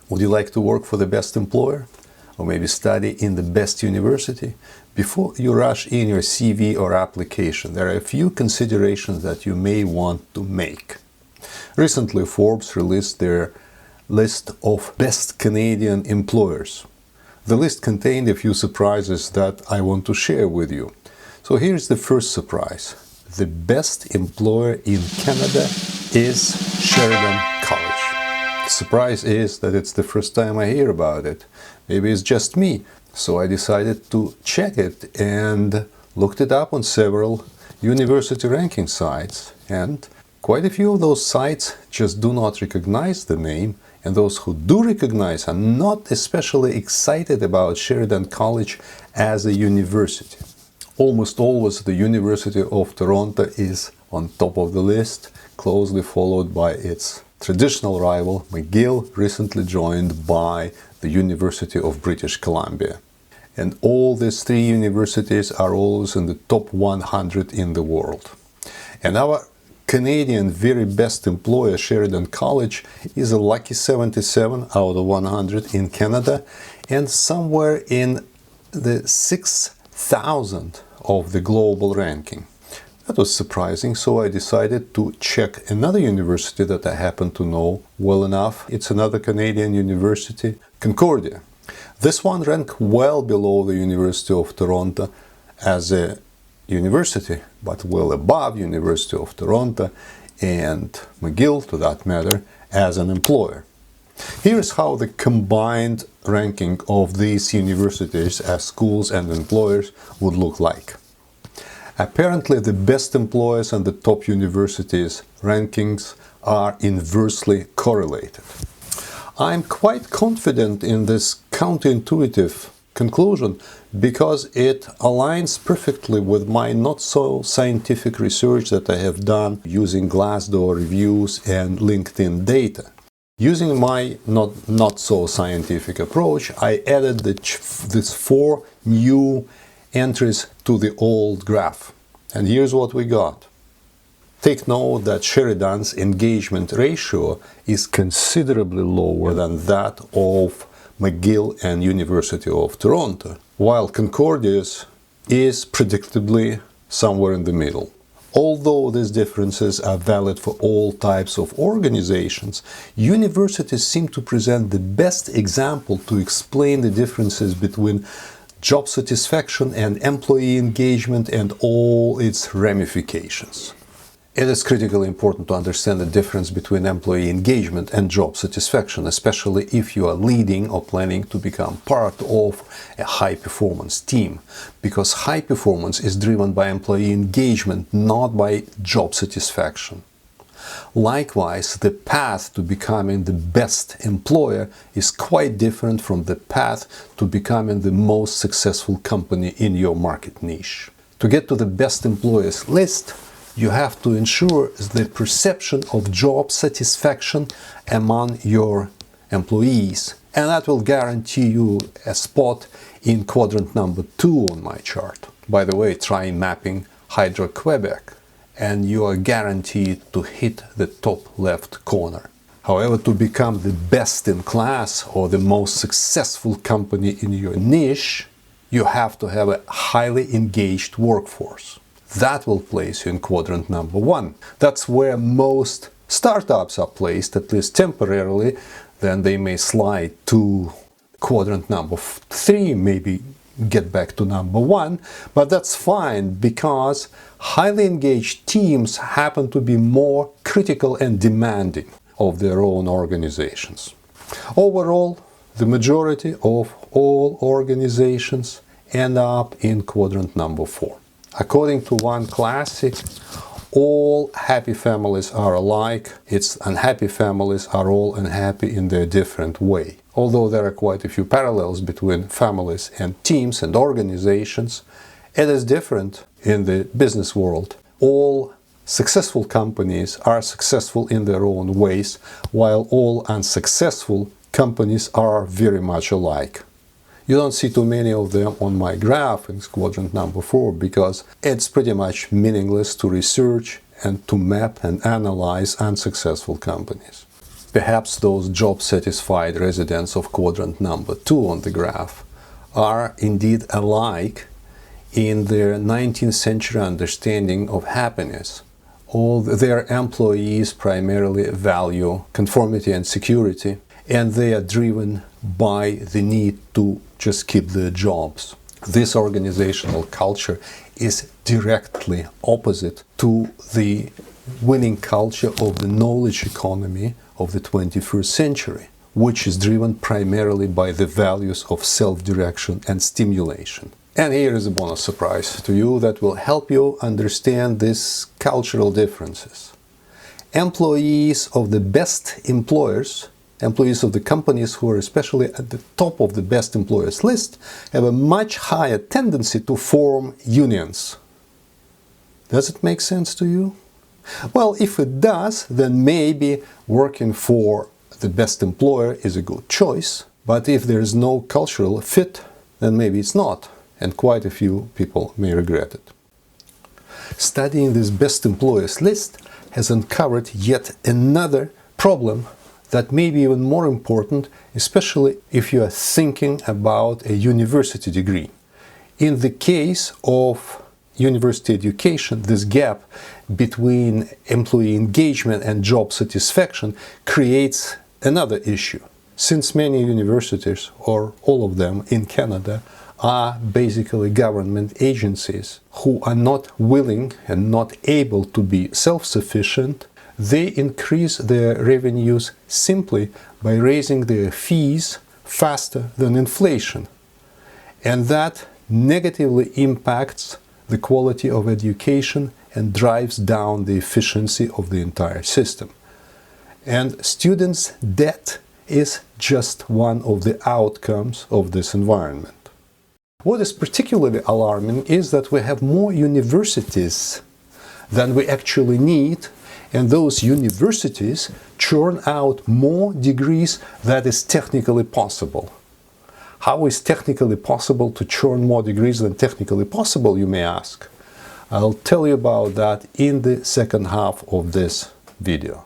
Would you like to work for the best employer? Or maybe study in the best university? Before you rush in your CV or application, there are a few considerations that you may want to make. Recently, Forbes released their list of best Canadian employers. The list contained a few surprises that I want to share with you. So here's the first surprise. The best employer in Canada is Sheridan College. The surprise is that it's the first time I hear about it. Maybe it's just me. So I decided to check it and looked it up on several university ranking sites. And quite a few of those sites just do not recognize the name, and those who do recognize are not especially excited about Sheridan College as a university. Almost always the University of Toronto is on top of the list, closely followed by its traditional rival McGill, recently joined by the University of British Columbia. And all these three universities are always in the top 100 in the world. And our Canadian very best employer, Sheridan College, is a lucky 77 out of 100 in Canada and somewhere in the 6,000 of the global ranking. That was surprising, so I decided to check another university that I happen to know well enough. It's another Canadian university, Concordia. This one ranked well below the University of Toronto as a university, but well above University of Toronto and McGill, to that matter, as an employer. Here's how the combined ranking of these universities as schools and employers would look like. Apparently, the best employers and the top universities' rankings are inversely correlated. I'm quite confident in this counterintuitive conclusion because it aligns perfectly with my not-so-scientific research that I have done using Glassdoor reviews and LinkedIn data. Using my not-so-scientific approach, I added these 4 new entries to the old graph. And here's what we got. Take note that Sheridan's engagement ratio is considerably lower than that of McGill and University of Toronto, while Concordia's is predictably somewhere in the middle. Although these differences are valid for all types of organizations, universities seem to present the best example to explain the differences between job satisfaction and employee engagement and all its ramifications. It is critically important to understand the difference between employee engagement and job satisfaction, especially if you are leading or planning to become part of a high-performance team, because high performance is driven by employee engagement, not by job satisfaction. Likewise, the path to becoming the best employer is quite different from the path to becoming the most successful company in your market niche. To get to the best employers list, you have to ensure the perception of job satisfaction among your employees, and that will guarantee you a spot in quadrant number 2 on my chart. By the way, try mapping Hydro-Quebec, and you are guaranteed to hit the top left corner. However, to become the best in class or the most successful company in your niche, you have to have a highly engaged workforce. That will place you in quadrant number 1. That's where most startups are placed, at least temporarily. Then they may slide to quadrant number 3, maybe get back to number 1, but that's fine because highly engaged teams happen to be more critical and demanding of their own organizations. Overall, the majority of all organizations end up in quadrant number 4. According to one classic, all happy families are alike. Its unhappy families are all unhappy in their different way. Although there are quite a few parallels between families and teams and organizations, it is different in the business world. All successful companies are successful in their own ways, while all unsuccessful companies are very much alike. You don't see too many of them on my graph in quadrant number 4 because it's pretty much meaningless to research and to map and analyze unsuccessful companies. perhaps those job-satisfied residents of quadrant number 2 on the graph are indeed alike in their 19th century understanding of happiness. All their employees primarily value conformity and security, and they are driven by the need to just keep their jobs. This organizational culture is directly opposite to the winning culture of the knowledge economy of the 21st century, which is driven primarily by the values of self-direction and stimulation. And here is a bonus surprise to you that will help you understand these cultural differences. Employees of the best employers, employees of the companies who are especially at the top of the best employers list, have a much higher tendency to form unions. Does it make sense to you? Well, if it does, then maybe working for the best employer is a good choice. But if there is no cultural fit, then maybe it's not. And quite a few people may regret it. Studying this best employers list has uncovered yet another problem that may be even more important, especially if you are thinking about a university degree. In the case of university education, this gap between employee engagement and job satisfaction creates another issue. Since many universities, or all of them in Canada, are basically government agencies who are not willing and not able to be self-sufficient, they increase their revenues simply by raising their fees faster than inflation. And that negatively impacts the quality of education and drives down the efficiency of the entire system. And students' debt is just one of the outcomes of this environment. What is particularly alarming is that we have more universities than we actually need, and those universities churn out more degrees than is technically possible. How is technically possible to churn more degrees than technically possible, you may ask? I'll tell you about that in the second half of this video.